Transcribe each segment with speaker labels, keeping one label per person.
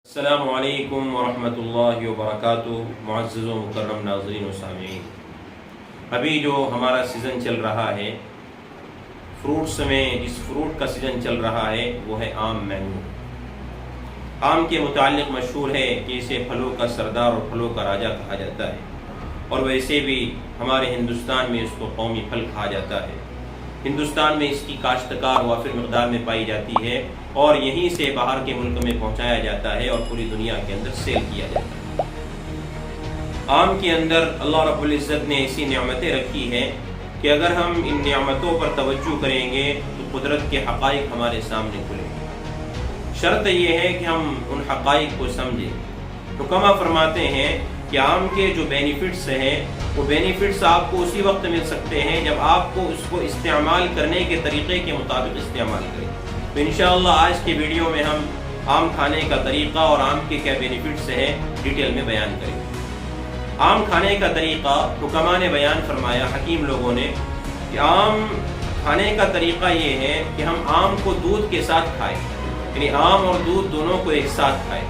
Speaker 1: السلام علیکم ورحمۃ اللہ وبرکاتہ۔ معزز و مکرم ناظرین و سامعین، ابھی جو ہمارا سیزن چل رہا ہے فروٹس میں، جس فروٹ کا سیزن چل رہا ہے وہ ہے آم، مینگو۔ آم کے متعلق مشہور ہے کہ اسے پھلوں کا سردار اور پھلوں کا راجا کہا جاتا ہے، اور ویسے بھی ہمارے ہندوستان میں اس کو قومی پھل کہا جاتا ہے۔ ہندوستان میں اس کی کاشتکار وافر مقدار میں پائی جاتی ہے اور یہیں سے باہر کے ملک میں پہنچایا جاتا ہے اور پوری دنیا کے اندر سیل کیا جاتا ہے۔ آم کے اندر اللہ رب العزت نے ایسی نعمتیں رکھی ہیں کہ اگر ہم ان نعمتوں پر توجہ کریں گے تو قدرت کے حقائق ہمارے سامنے کھلیں گے۔ شرط یہ ہے کہ ہم ان حقائق کو سمجھیں۔ حکماء فرماتے ہیں کہ آم کے جو بینیفٹس ہیں وہ بینیفٹس آپ کو اسی وقت مل سکتے ہیں جب آپ کو اس کو استعمال کرنے کے طریقے کے مطابق استعمال کریں۔ تو انشاءاللہ آج کے ویڈیو میں ہم آم کھانے کا طریقہ اور آم کے کیا بینیفٹس ہیں ڈیٹیل میں بیان کریں گے۔ آم کھانے کا طریقہ حکماء نے بیان فرمایا، حکیم لوگوں نے، کہ آم کھانے کا طریقہ یہ ہے کہ ہم آم کو دودھ کے ساتھ کھائیں، یعنی آم اور دودھ دونوں کو ایک ساتھ کھائیں،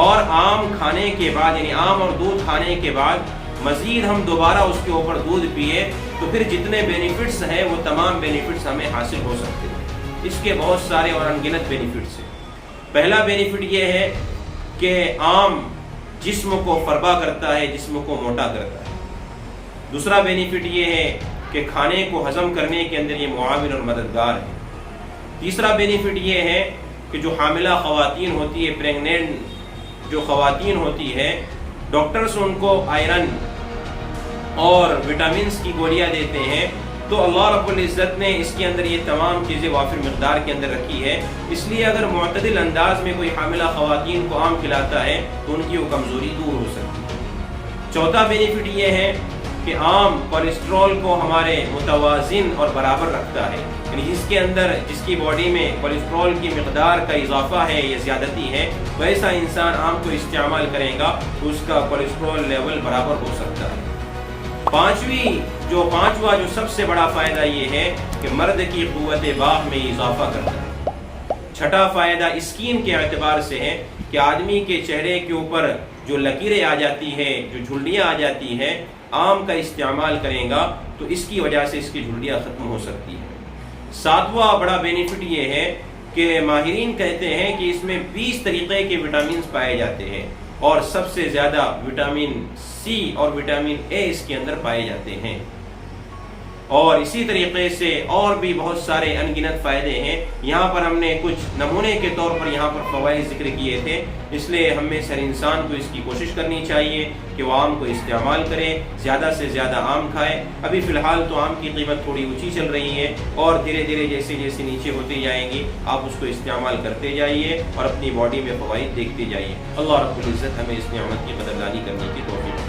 Speaker 1: اور آم کھانے کے بعد یعنی آم اور دودھ کھانے کے بعد مزید ہم دوبارہ اس کے اوپر دودھ پیے تو پھر جتنے بینیفٹس ہیں وہ تمام بینیفٹس ہمیں حاصل ہو سکتے ہیں۔ اس کے بہت سارے اور انگنت بینیفٹس ہیں۔ پہلا بینیفٹ یہ ہے کہ آم جسم کو فربا کرتا ہے، جسم کو موٹا کرتا ہے۔ دوسرا بینیفٹ یہ ہے کہ کھانے کو ہضم کرنے کے اندر یہ معاون اور مددگار ہے۔ تیسرا بینیفٹ یہ ہے کہ جو حاملہ خواتین ہوتی ہے، پریگننٹ جو خواتین ہوتی ہے، ڈاکٹرز ان کو آئرن اور وٹامنس کی گولیاں دیتے ہیں، تو اللہ رب العزت نے اس کے اندر یہ تمام چیزیں وافر مقدار کے اندر رکھی ہے۔ اس لیے اگر معتدل انداز میں کوئی حاملہ خواتین کو آم کھلاتا ہے تو ان کی وہ کمزوری دور ہو سکتی ہے۔ چوتھا بینیفٹ یہ ہے کہ آم کولیسٹرول کو ہمارے متوازن اور برابر رکھتا ہے، یعنی جس کی باڈی میں کولیسٹرول کی مقدار کا اضافہ ہے یا زیادتی ہے، ویسا انسان آم کو استعمال کرے گا تو اس کا کولیسٹرول لیول برابر ہو سکتا ہے۔ پانچواں جو سب سے بڑا فائدہ یہ ہے کہ مرد کی قوت باغ میں اضافہ کرتا ہے۔ چھٹا فائدہ اسکین کے اعتبار سے ہے کہ آدمی کے چہرے کے اوپر جو لکیریں آ جاتی ہیں، جو جھریاں آ جاتی ہیں، آم کا استعمال کرے گا تو اس کی وجہ سے اس کی جھریاں ختم ہو سکتی ہیں۔ ساتواں بڑا بینیفٹ یہ ہے کہ ماہرین کہتے ہیں کہ اس میں 20 طریقے کے وٹامنز پائے جاتے ہیں اور سب سے زیادہ وٹامن سی اور وٹامن اے اس کے اندر پائے جاتے ہیں، اور اسی طریقے سے اور بھی بہت سارے انگنت فائدے ہیں۔ یہاں پر ہم نے کچھ نمونے کے طور پر یہاں پر فوائد ذکر کیے تھے، اس لیے ہم میں ہر انسان کو اس کی کوشش کرنی چاہیے کہ وہ آم کو استعمال کرے، زیادہ سے زیادہ آم کھائے۔ ابھی فی الحال تو آم کی قیمت تھوڑی اونچی چل رہی ہے، اور دھیرے دھیرے جیسے جیسے نیچے ہوتی جائیں گی آپ اس کو استعمال کرتے جائیے اور اپنی باڈی میں فوائد دیکھتے جائیے۔ اللہ رب العزت ہمیں اس نعمت کی قدردانی کرنے کی توفیق عطا